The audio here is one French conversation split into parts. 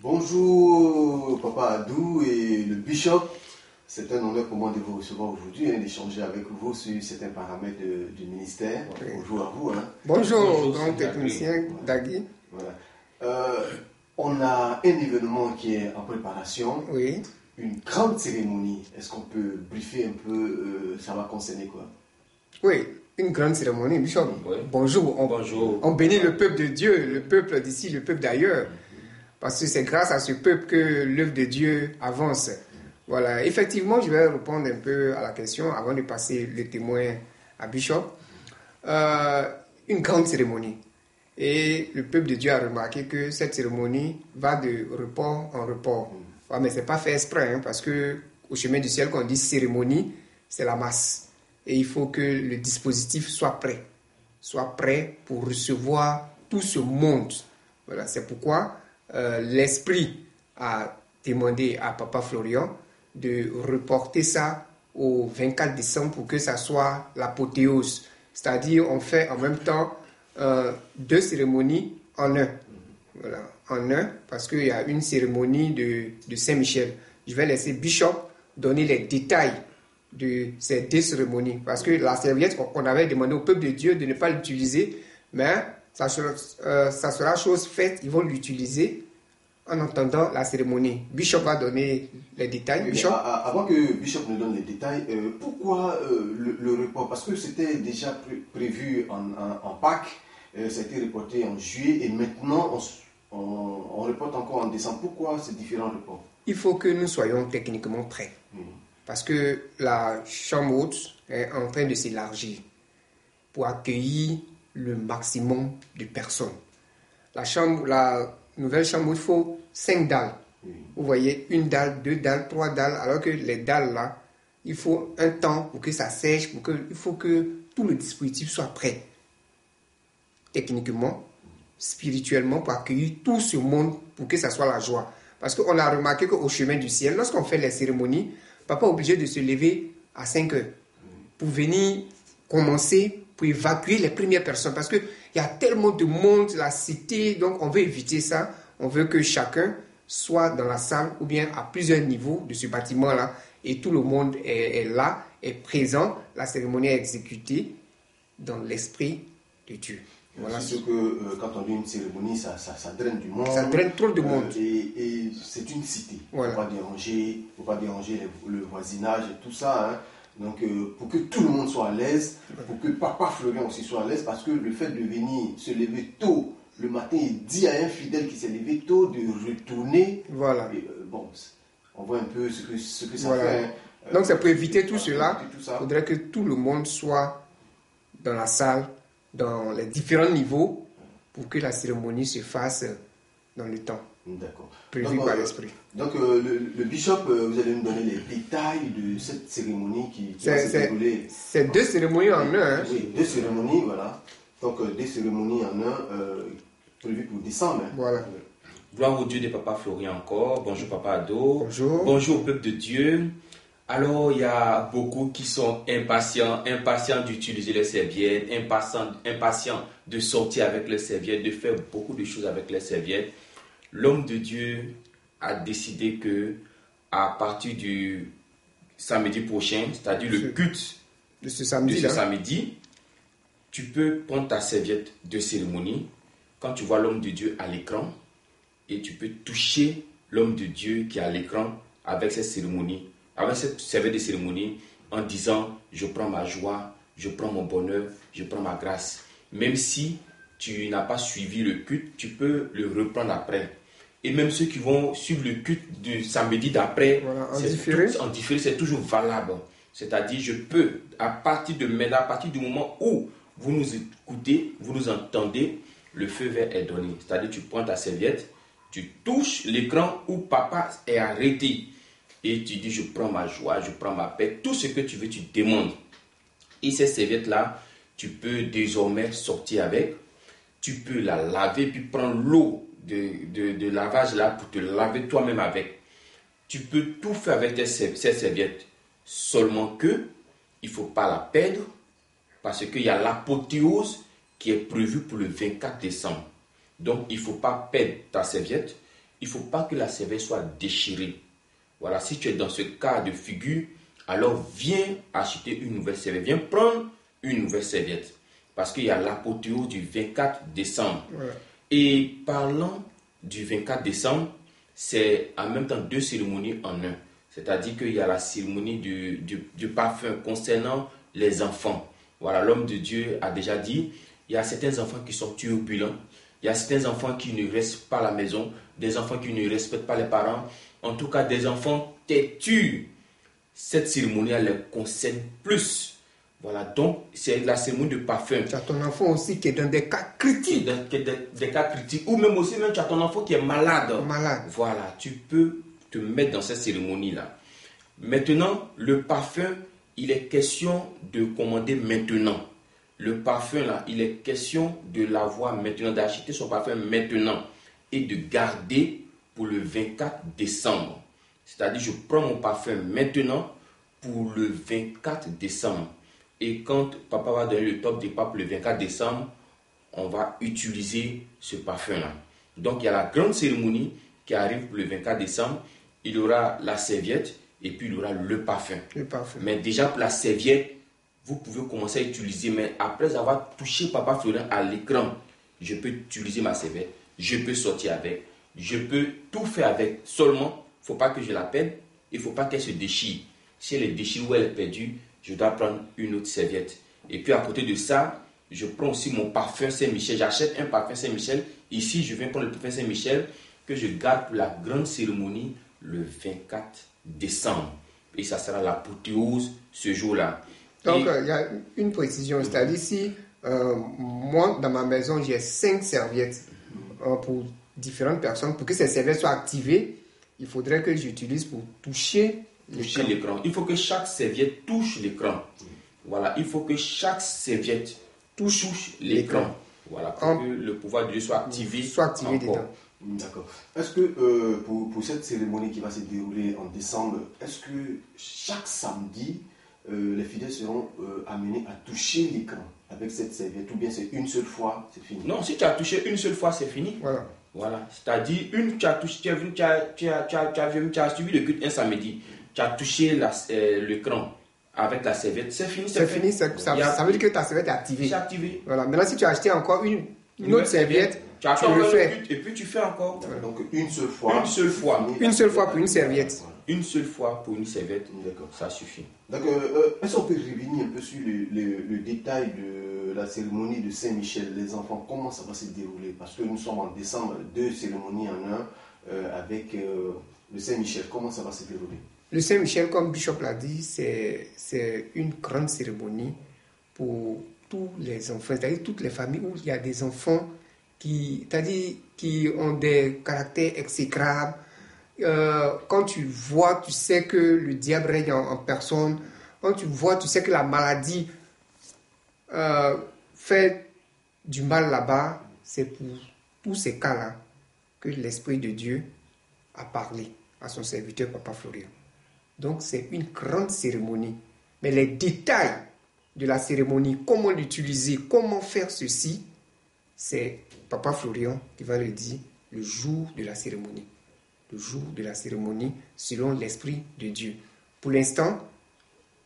Bonjour Papa Adou et le Bishop. C'est un honneur pour moi de vous recevoir aujourd'hui, d'échanger avec vous sur certains paramètres du ministère. Oui. Bonjour à vous. Bonjour, grand technicien Dagui. Voilà. On a un événement qui est en préparation. Oui. Une grande cérémonie. Est-ce qu'on peut briefer un peu ça va concerner quoi? Oui, une grande cérémonie, Bishop. Oui. Bonjour. Bonjour. On bénit le peuple de Dieu, le peuple d'ici, le peuple d'ailleurs. Parce que c'est grâce à ce peuple que l'œuvre de Dieu avance. Voilà, effectivement, je vais répondre un peu à la question avant de passer le témoin à Bishop. Une grande cérémonie. Et le peuple de Dieu a remarqué que cette cérémonie va de report en report. Ouais, mais ce n'est pas fait exprès, parce que au chemin du ciel, quand on dit cérémonie, c'est la masse. Et il faut que le dispositif soit prêt pour recevoir tout ce monde. Voilà, c'est pourquoi l'Esprit a demandé à Papa Florian de reporter ça au 24 décembre pour que ça soit l'apothéose. C'est-à-dire, on fait en même temps deux cérémonies en un. Voilà, en un, parce qu'il y a une cérémonie de Saint-Michel. Je vais laisser Bishop donner les détails de ces deux cérémonies. Parce que la serviette, on avait demandé au peuple de Dieu de ne pas l'utiliser, mais ça sera chose faite, ils vont l'utiliser en entendant la cérémonie. Bishop va donner les détails. Bishop. Avant que Bishop nous donne les détails, pourquoi le report? Parce que c'était déjà prévu en Pâques, ça a été reporté en juillet et maintenant on reporte encore en décembre. Pourquoi ces différents reports? Il faut que nous soyons techniquement prêts. Parce que la chambre haute est en train de s'élargir pour accueillir le maximum de personnes. La nouvelle chambre haute, il faut 5 dalles. Vous voyez, 1 dalle, 2 dalles, 3 dalles, alors que les dalles là, il faut un temps pour que ça sèche, il faut que tout le dispositif soit prêt. Techniquement, spirituellement, pour accueillir tout ce monde, pour que ça soit la joie. Parce qu'on a remarqué qu'au chemin du ciel, lorsqu'on fait les cérémonies, Papa est obligé de se lever à 5 heures pour venir commencer, pour évacuer les premières personnes. Parce qu'il y a tellement de monde, la cité, donc on veut éviter ça. On veut que chacun soit dans la salle ou bien à plusieurs niveaux de ce bâtiment-là. Et tout le monde est là, est présent. La cérémonie est exécutée dans l'esprit de Dieu. Voilà. C'est sûr que quand on dit une cérémonie, ça draine du monde. Ça draine trop de monde. Et c'est une cité. Voilà. Il ne faut pas déranger le voisinage et tout ça. Donc, pour que tout le monde soit à l'aise, pour que Papa Florian aussi soit à l'aise, parce que le fait de venir se lever tôt le matin et dire à un fidèle qui s'est levé tôt de retourner, voilà. Bon, on voit un peu ce que ça voilà. fait. Donc, c'est pour éviter tout cela. Il faudrait que tout le monde soit dans la salle, dans les différents niveaux, pour que la cérémonie se fasse dans le temps. D'accord. Prévu par l'esprit. Donc, le Bishop, vous allez nous donner les détails de cette cérémonie qui va se dérouler. C'est 2 cérémonies en un. Oui, 2 cérémonies, voilà. Donc, 2 cérémonies en un, prévues pour décembre. Voilà. Gloire au Dieu de Papa Florian encore. Bonjour Papa Ado. Bonjour. Bonjour au peuple de Dieu. Alors, il y a beaucoup qui sont impatients d'utiliser les serviettes, impatients de sortir avec les serviettes, de faire beaucoup de choses avec les serviettes. L'homme de Dieu a décidé que à partir du samedi prochain, c'est-à-dire le culte de ce samedi, tu peux prendre ta serviette de cérémonie quand tu vois l'homme de Dieu à l'écran et tu peux toucher l'homme de Dieu qui est à l'écran avec cette cérémonie, avec cette serviette de cérémonie en disant « Je prends ma joie, je prends mon bonheur, je prends ma grâce ». Même si tu n'as pas suivi le culte, tu peux le reprendre après. Et même ceux qui vont suivre le culte du samedi d'après, voilà, en différé, c'est toujours valable. C'est-à-dire, je peux, à partir de maintenant, à partir du moment où vous nous écoutez, vous nous entendez, le feu vert est donné. C'est-à-dire, tu prends ta serviette, tu touches l'écran où papa est arrêté. Et tu dis, je prends ma joie, je prends ma paix, tout ce que tu veux, tu demandes. Et cette serviette-là, tu peux désormais sortir avec. Tu peux la laver, puis prendre l'eau de lavage là pour te laver toi-même avec. Tu peux tout faire avec cette serviette. Seulement que il ne faut pas la perdre parce qu'il y a l'apothéose qui est prévue pour le 24 décembre. Donc il ne faut pas perdre ta serviette. il ne faut pas que la serviette soit déchirée. Voilà, si tu es dans ce cas de figure, alors viens acheter une nouvelle serviette. Viens prendre une nouvelle serviette. Parce qu'il y a l'apothéose du 24 décembre. Voilà. Et parlant du 24 décembre, c'est en même temps 2 cérémonies en un. C'est-à-dire qu'il y a la cérémonie du parfum concernant les enfants. Voilà, l'homme de Dieu a déjà dit, il y a certains enfants qui sont turbulents, il y a certains enfants qui ne restent pas à la maison, des enfants qui ne respectent pas les parents, en tout cas des enfants têtus. Cette cérémonie, elle les concerne plus. Voilà, donc c'est la cérémonie de parfum. Tu as ton enfant aussi qui est dans des cas critiques. Des cas critiques, ou même aussi, tu as ton enfant qui est malade. Voilà, tu peux te mettre dans cette cérémonie-là. Maintenant, le parfum, il est question de commander maintenant. Le parfum, là, il est question de l'avoir maintenant, d'acheter son parfum maintenant et de garder pour le 24 décembre. C'est-à-dire, je prends mon parfum maintenant pour le 24 décembre. Et quand papa va donner le top départ pour le 24 décembre, on va utiliser ce parfum-là. Donc, il y a la grande cérémonie qui arrive pour le 24 décembre. Il y aura la serviette et puis il y aura le parfum. Mais déjà, pour la serviette, vous pouvez commencer à utiliser. Mais après avoir touché papa Florent à l'écran, je peux utiliser ma serviette. Je peux sortir avec. Je peux tout faire avec. Seulement, il ne faut pas que je la perde. Il ne faut pas qu'elle se déchire. Si elle est déchirée ou elle est perdue, je dois prendre une autre serviette. Et puis à côté de ça, je prends aussi mon parfum Saint-Michel. J'achète un parfum Saint-Michel. Ici, je viens prendre le parfum Saint-Michel que je garde pour la grande cérémonie le 24 décembre. Et ça sera l'apothéose ce jour-là. Donc, il y a une précision. C'est-à-dire, si moi, dans ma maison, j'ai 5 serviettes pour différentes personnes, pour que ces serviettes soient activées, il faudrait que j'utilise pour toucher l'écran. Il faut que chaque serviette touche l'écran. Voilà, il faut que chaque serviette touche l'écran. Voilà, pour que le pouvoir de Dieu soit activé dedans. D'accord. Est-ce que pour cette cérémonie qui va se dérouler en décembre, est-ce que chaque samedi, les fidèles seront amenés à toucher l'écran avec cette serviette, ou bien c'est une seule fois, c'est fini? Non, si tu as touché une seule fois, c'est fini. Voilà. C'est-à-dire, tu as suivi le culte un samedi, tu as touché l'écran avec la serviette, c'est fini. Ça veut dire que ta serviette est activée. C'est activé. Voilà. Maintenant, si tu as acheté encore une autre serviette, tu le fais. Et puis tu fais encore. Donc une seule fois. Une seule fois pour une serviette. Une seule fois pour une serviette, ça suffit. Donc, est-ce qu'on peut revenir un peu sur le détail de la cérémonie de Saint-Michel, les enfants, comment ça va se dérouler? Parce que nous sommes en décembre, 2 cérémonies en un, avec le Saint-Michel, comment ça va se dérouler? Le Saint-Michel, comme Bishop l'a dit, c'est une grande cérémonie pour tous les enfants, c'est-à-dire toutes les familles où il y a des enfants qui ont des caractères exécrables. Quand tu vois, tu sais que le diable règne en personne. Quand tu vois, tu sais que la maladie fait du mal là-bas. C'est pour tous ces cas-là que l'Esprit de Dieu a parlé à son serviteur Papa Florian. Donc c'est une grande cérémonie. Mais les détails de la cérémonie, comment l'utiliser, comment faire ceci, c'est Papa Florian qui va le dire le jour de la cérémonie. Le jour de la cérémonie selon l'Esprit de Dieu. Pour l'instant,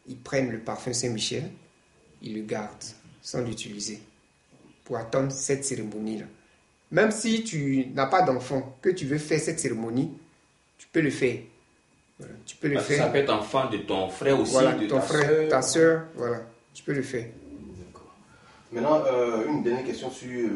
ils prennent le parfum Saint-Michel, ils le gardent sans l'utiliser pour attendre cette cérémonie-là. Même si tu n'as pas d'enfant, que tu veux faire cette cérémonie, tu peux le faire. Voilà, tu peux le faire. Ça peut être enfant de ton frère aussi, voilà, de ton frère, ta soeur, voilà, tu peux le faire. D'accord. Maintenant, une dernière question sur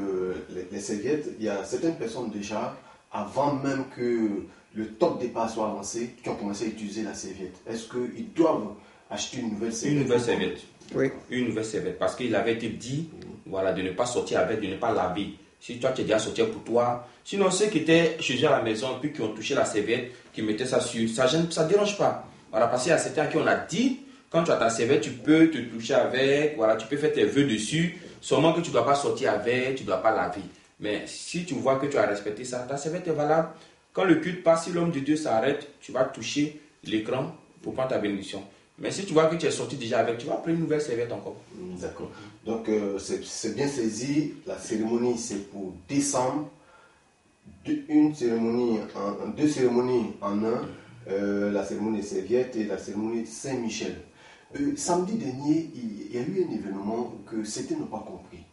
les serviettes. Il y a certaines personnes déjà, avant même que le top départ soit avancé, qui ont commencé à utiliser la serviette. Est-ce qu'ils doivent acheter une nouvelle serviette? Une nouvelle serviette. Oui. Une nouvelle serviette. Parce qu'il avait été dit, voilà, de ne pas sortir avec, de ne pas laver. Si toi tu es déjà sorti pour toi. Sinon, ceux qui étaient chez eux à la maison, puis qui ont touché la serviette, qui mettaient ça sur, ça ne dérange pas. Voilà, parce qu'il y a certains qui on a dit, quand tu as ta serviette, tu peux te toucher avec, voilà, tu peux faire tes vœux dessus, seulement que tu ne dois pas sortir avec, tu ne dois pas laver. Mais si tu vois que tu as respecté ça, ta serviette est valable. Quand le culte passe, si l'homme de Dieu s'arrête, tu vas toucher l'écran pour prendre ta bénédiction. Mais si tu vois que tu es sorti déjà avec, tu vas prendre une nouvelle serviette encore. D'accord. Donc, c'est bien saisi. La cérémonie, c'est pour décembre. deux cérémonies en un, la cérémonie des serviettes et la cérémonie Saint-Michel. Samedi dernier, il y a eu un événement que certains n'ont pas compris.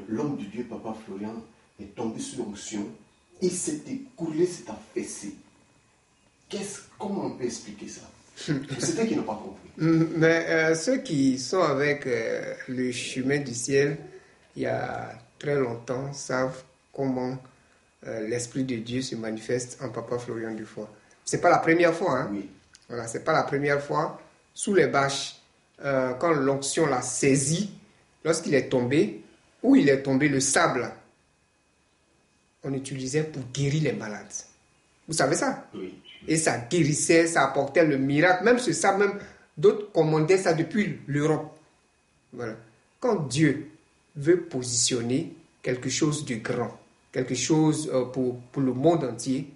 L'homme de Dieu, Papa Florian, est tombé sous l'onction. Il s'est écoulé, s'est affaissé. Comment on peut expliquer ça? Certains qui n'ont pas compris. Mais ceux qui sont avec le chemin du ciel, il y a très longtemps, savent comment l'Esprit de Dieu se manifeste en Papa Florian Dufour. C'est pas la première fois, hein? Oui. Voilà, c'est pas la première fois. Sous les bâches, quand l'onction l'a saisi, lorsqu'il est tombé, où il est tombé, le sable, on utilisait pour guérir les malades. Vous savez ça? Oui. Et ça guérissait, ça apportait le miracle. Même ce sable, même d'autres commandaient ça depuis l'Europe. Voilà. Quand Dieu veut positionner quelque chose de grand, quelque chose pour le monde entier,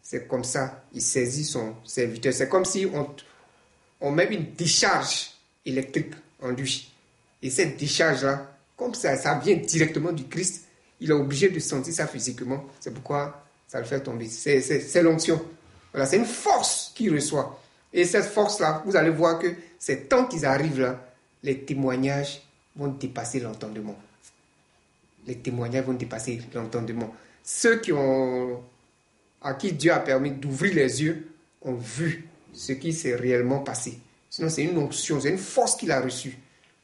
c'est comme ça, il saisit son serviteur. C'est comme si on met une décharge électrique en lui. Et cette décharge-là, comme ça vient directement du Christ, il est obligé de sentir ça physiquement. C'est pourquoi ça le fait tomber. C'est l'onction. Voilà, c'est une force qu'il reçoit. Et cette force-là, vous allez voir que c'est tant qu'ils arrivent là, les témoignages vont dépasser l'entendement. Les témoignages vont dépasser l'entendement. Ceux à qui Dieu a permis d'ouvrir les yeux ont vu ce qui s'est réellement passé. Sinon, c'est une onction, c'est une force qu'il a reçue.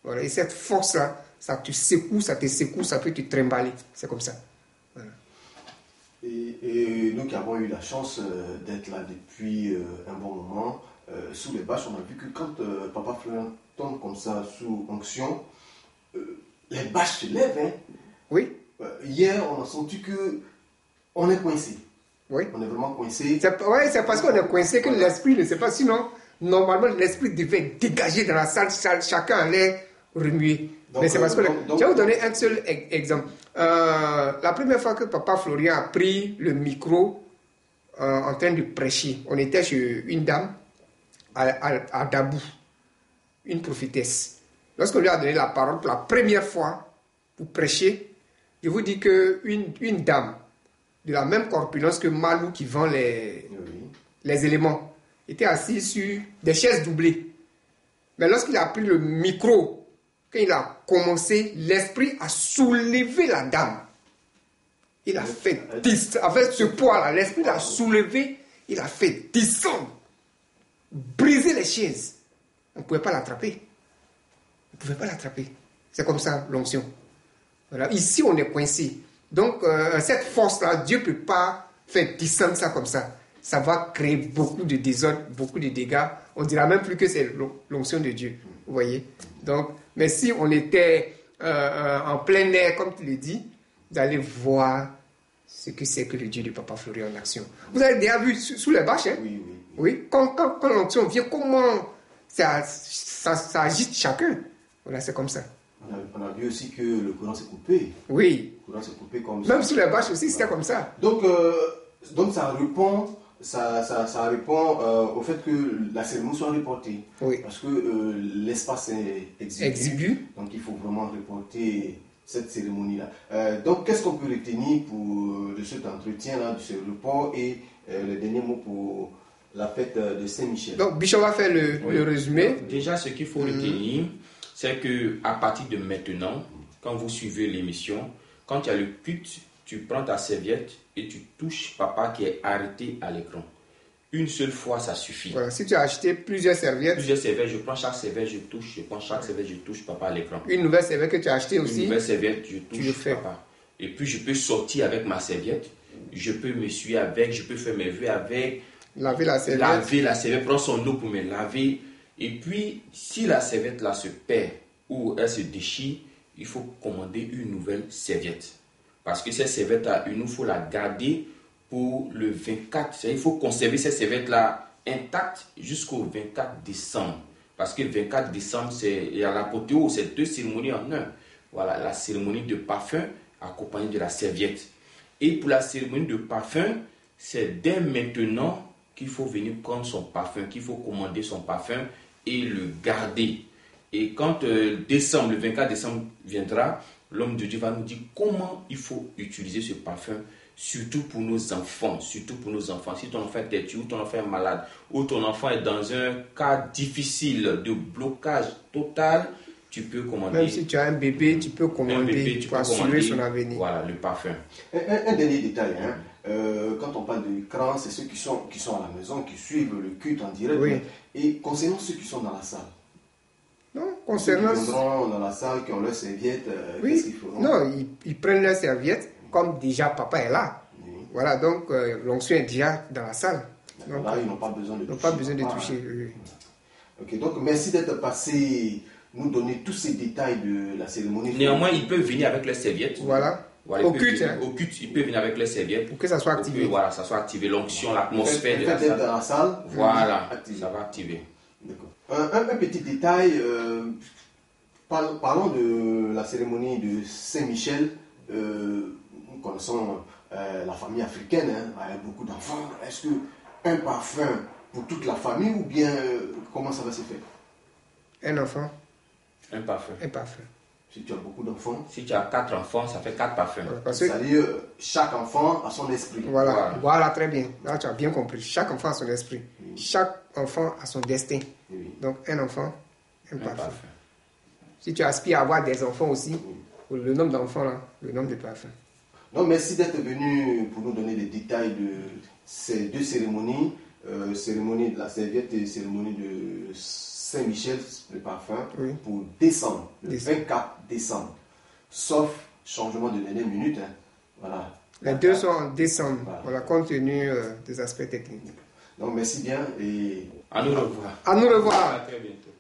Voilà. Et cette force-là, ça te secoue, ça peut te trimballer. C'est comme ça. Voilà. Et nous qui avons eu la chance d'être là depuis un bon moment, sous les bâches, on a vu que quand Papa Florian tombe comme ça sous onction, les bâches se lèvent. Hein. Oui. Hier, on a senti qu'on est coincé. Oui. On est vraiment coincé. C'est parce qu'on est coincé que l'esprit ne sait pas. Sinon, normalement, l'esprit devait dégager dans la salle, chacun allait remuer. Mais c'est parce que... Je vais vous donner un seul exemple. La première fois que Papa Florian a pris le micro en train de prêcher, on était chez une dame à Dabou, une prophétesse. Lorsqu'on lui a donné la parole pour la première fois pour prêcher, je vous dis qu'une dame de la même corpulence que Malou qui vend les éléments était assise sur des chaises doublées. Mais lorsqu'il a pris le micro, quand il a commencé, l'esprit a soulevé la dame. Il a fait descendre, avec ce poids-là, l'esprit l'a soulevé, il a fait descendre, briser les chaises. On ne pouvait pas l'attraper. On ne pouvait pas l'attraper. C'est comme ça, l'onction. Voilà. Ici, on est coincé. Donc, cette force-là, Dieu ne peut pas faire descendre ça comme ça. Ça va créer beaucoup de désordre, beaucoup de dégâts. On ne dira même plus que c'est l'onction de Dieu. Vous voyez? Donc, mais si on était en plein air, comme tu le dis, vous allez voir ce que c'est que le Dieu de Papa Florian en action. Vous avez déjà vu sous les bâches, hein? Oui. Quand l'onction vient, comment ça agite chacun. Voilà, c'est comme ça. On a vu aussi que le courant s'est coupé. Oui. Le courant s'est coupé comme ça. Même sous les bâches aussi, c'était comme ça. Donc ça répond au fait que la cérémonie soit reportée. Oui. Parce que l'espace est exigu. Donc il faut vraiment reporter cette cérémonie-là. Donc qu'est-ce qu'on peut retenir de cet entretien-là, de ce report et le dernier mot pour la fête de Saint-Michel? Donc Bichon va faire le résumé. Donc, déjà, ce qu'il faut retenir, c'est qu'à partir de maintenant, quand vous suivez l'émission, quand il y a le culte, tu prends ta serviette et tu touches papa qui est arrêté à l'écran. Une seule fois, ça suffit. Voilà, si tu as acheté plusieurs serviettes, je prends chaque serviette, je touche, je prends chaque serviette, je touche papa à l'écran. Une nouvelle serviette que tu as achetée aussi. Une nouvelle serviette, je touche papa. Et puis je peux sortir avec ma serviette, je peux m'essuyer avec, je peux faire mes vœux avec. Laver la serviette. Prendre son eau pour me laver. Et puis, si la serviette là se perd ou elle se déchire, il faut commander une nouvelle serviette. Parce que cette serviette là, il nous faut la garder pour le 24. Il faut conserver cette serviette là intacte jusqu'au 24 décembre. Parce que le 24 décembre, il y a l'apothéose, c'est 2 cérémonies en un. Voilà, la cérémonie de parfum accompagnée de la serviette. Et pour la cérémonie de parfum, c'est dès maintenant qu'il faut venir prendre son parfum, qu'il faut commander son parfum et le garder. Et quand le 24 décembre viendra, l'homme de Dieu va nous dire comment il faut utiliser ce parfum surtout pour nos enfants, surtout pour nos enfants. Si ton enfant est têtu, ou ton enfant est malade, ou ton enfant est dans un cas difficile de blocage total, tu peux commander. Même si tu as un bébé, tu peux commander pour assurer son avenir. Voilà, le parfum. Un dernier détail, hein. Quand on parle de crans, c'est ceux qui sont à la maison, qui suivent le culte en direct. Oui. Et concernant ceux qui sont dans la salle, Non, concernant... ceux qui viendront dans la salle, qui ont leur serviette, qu'est-ce qu'ils feront? Non, ils prennent leur serviette, comme déjà papa est là. Oui. Voilà, donc l'onction est déjà dans la salle. Donc, Là, ils n'ont pas besoin de ils n'ont toucher. pas besoin de toucher. Oui. Ok, donc merci d'être passé, nous donner tous ces détails de la cérémonie. Néanmoins, ils peuvent venir avec leurs serviettes. Voilà. Voilà, Au ils peuvent culte, venir- hein. Au culte, ils peuvent venir avec leurs serviettes. Pour que ça soit Pour activé. que, voilà, ça soit activé. L'onction, l'atmosphère de Le la fait d'être salle. dans la salle, Voilà, activé. ça va activer. D'accord. Un petit détail, parlons de la cérémonie de Saint-Michel. Nous connaissons la famille africaine, hein, avec beaucoup d'enfants. Est-ce qu'un parfum pour toute la famille ou bien comment ça va se faire? Un enfant, Un parfum. un parfum. Si tu as beaucoup d'enfants, Si tu as 4 enfants, ça fait 4 parfums. Voilà, parce que, c'est-à-dire chaque enfant a son esprit. voilà, très bien. Là, tu as bien compris. Chaque enfant a son esprit. Chaque enfant a son destin. Oui. Donc, un enfant, un Un parfum. parfum. Si tu aspires à avoir des enfants aussi, le nombre d'enfants, là, le nombre de parfums. Donc, merci d'être venu pour nous donner des détails de ces deux cérémonies, cérémonie de la serviette et cérémonie de Saint-Michel, le parfum, Oui. pour décembre, le Décembre. 24 décembre. Sauf changement de dernière minute. Hein. Voilà. Les deux sont en décembre, Voilà. voilà, compte tenu des aspects techniques. Donc, merci bien et À nous revoir. À nous revoir. À très bientôt.